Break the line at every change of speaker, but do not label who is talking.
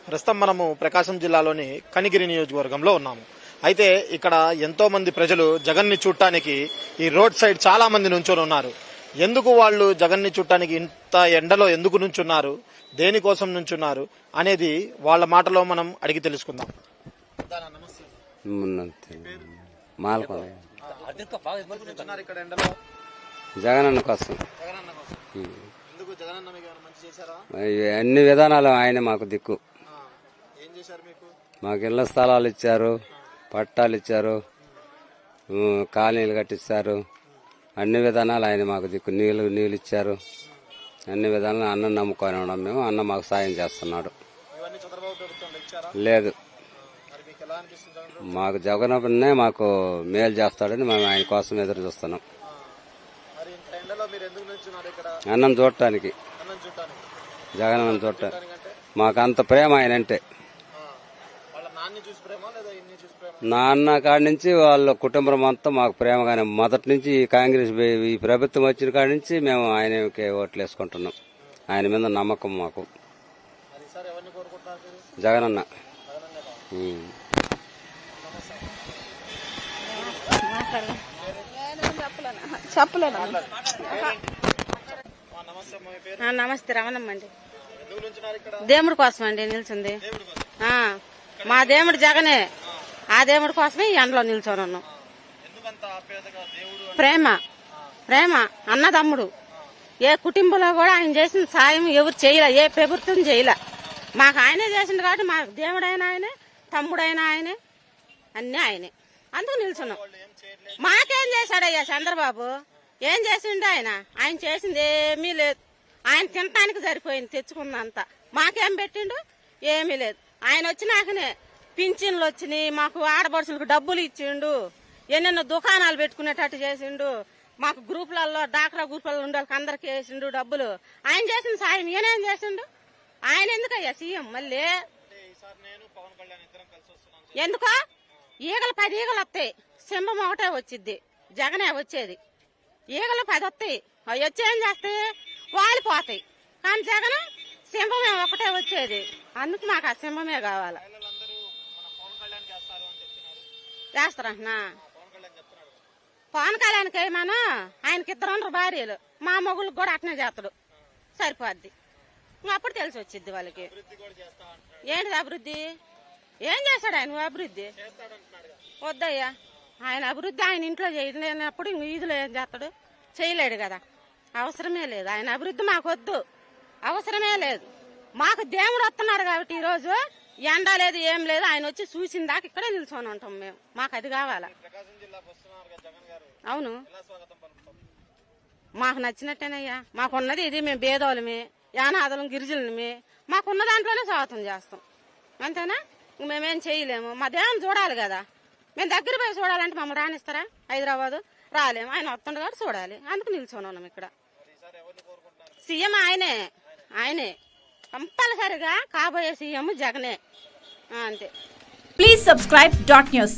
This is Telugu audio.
ప్రస్తుతం మనము ప్రకాశం జిల్లాలోని కనిగిరి నియోజకవర్గంలో ఉన్నాము. అయితే ఇక్కడ ఎంతో మంది ప్రజలు జగన్ ని చూడటానికి ఈ రోడ్ సైడ్ చాలా మంది నుంచొని ఉన్నారు. ఎందుకు వాళ్ళు జగన్ ని చూడటానికి ఇంత ఎండలో ఎందుకు నుంచున్నారు, దేనికోసం నుంచున్నారు అనేది వాళ్ళ మాటలో మనం అడిగి తెలుసుకుందాం.
జగనన్న కోసం అన్ని విధానాలు ఆయన మాకు దిక్కు. మాకు ఇళ్ల స్థలాలు ఇచ్చారు, పట్టాలు ఇచ్చారు, కాలనీలు కట్టిస్తారు. అన్ని విధానాలు ఆయన మాకు దిక్కు. నీళ్ళు ఇచ్చారు. అన్ని విధానాలు అన్నం నమ్ముకొని ఉన్నాం మేము. అన్న మాకు సాయం చేస్తున్నాడు. లేదు, మాకు జగనన్నే మాకు మేలు చేస్తాడని మేము ఆయన కోసం ఎదురు చూస్తున్నాం. అన్నం చూడటానికి, జగనన్న చూడటానికి మాకు అంత ప్రేమ ఆయన అంటే. నాన్న కాడి నుంచి వాళ్ళ కుటుంబం అంతా మాకు ప్రేమగానే. మొదటి నుంచి కాంగ్రెస్ ఈ ప్రభుత్వం వచ్చిన కాడి నుంచి మేము ఆయనకే ఓట్లు వేసుకుంటున్నాం. ఆయన మీద నమ్మకం మాకు. జగనన్న
నమస్తే, రమణమ్మ అండి. దేవుడి కోసం అండి నిల్చుంది. మా దేవుడు జగనే. ఆ దేవుడి కోసమే ఈ ఎండలో నిల్చొని ఉన్నాం. ప్రేమ ప్రేమ అన్నదమ్ముడు. ఏ కుటుంబంలో కూడా ఆయన చేసిన సాయం ఎవరు చేయలే, ఏ ప్రభుత్వం చేయలే. మాకు ఆయనే చేసిండు కాబట్టి మాకు దేవుడైనా ఆయనే, తమ్ముడైనా ఆయనే, అన్నీ ఆయనే. అందుకు నిల్చున్నాం. మాకేం చేశాడయ్యా చంద్రబాబు? ఏం చేసిండు ఆయన? ఆయన చేసింది ఏమీ లేదు. ఆయన తినటానికి సరిపోయింది తెచ్చుకుందంతా. మాకేం పెట్టిండు? ఏమీ లేదు. ఆయన వచ్చినాకనే పింఛన్లు వచ్చినాయి, మాకు ఆడపడుచులకు డబ్బులు ఇచ్చిండు, ఎన్నెన్నో దుకాణాలు పెట్టుకునేటట్టు చేసిండు, మాకు గ్రూపులలో డాక్రా గ్రూపులలో ఉండే వాళ్ళకి అందరికి వేసిండు డబ్బులు. ఆయన చేసిన సాయం ఈయనేం చేసిండు? ఆయన ఎందుకయ్యా సీఎం? మళ్ళీ ఎందుకో ఈగలు 10 ఈగలు వస్తాయి, సింహం ఒకటే వచ్చిద్ది. జగనే వచ్చేది. ఈగలు 10 వస్తాయి, అవి వచ్చి ఏం చేస్తాయి? వాలిపోతాయి. కానీ జగన్ సింహమే ఒకటే వచ్చేది. అందుకు మాకు ఆ సింహమే కావాలి. చేస్తారంటున్నా పవన్ కళ్యాణ్కి ఏమన్నా ఆయనకి 2 భార్యలు, మా మొగుళ్ళకి కూడా అట్నే చేస్తాడు, సరిపోద్ది. అప్పుడు తెలిసి వచ్చిద్ది వాళ్ళకి. ఏంటిది అభివృద్ధి? ఏం చేశాడు ఆయన అభివృద్ధి? వద్దయ్యా, ఆయన అభివృద్ధి ఆయన ఇంట్లో చేయలేనప్పుడు వీధిలో ఏం చేస్తాడు? చేయలేడు కదా. అవసరమే లేదు ఆయన అభివృద్ధి. మాకు వద్దు, అవసరమే లేదు. మాకు దేవుడు వస్తున్నారు కాబట్టి ఈరోజు ఎండ లేదు, ఏం లేదు. ఆయన వచ్చి చూసిన దాకా ఇక్కడే నిల్చొని ఉంటాం మేము. మాకు అది కావాలా. అవును, మాకు నచ్చినట్టేనయ్యా. మాకున్నది ఇది. మేము భేదోళమే, యానాదులం, గిరిజనులమే. మాకున్న దాంట్లోనే స్వాగతం చేస్తాం, అంతేనా? మేమేం చేయలేము. మా దేవుని చూడాలి కదా. మేము దగ్గర పోయి చూడాలంటే మమ్మల్ని రానిస్తారా? హైదరాబాదు రాలేము. ఆయన వస్తుండ కాబట్టి చూడాలి. అందుకు నిల్చొని ఉన్నాం ఇక్కడ. సీఎం ఆయనే, ఆయనే కంపల్సరిగా కాబోయే సీఎం జగనే, అంతే.
Please subscribe .news.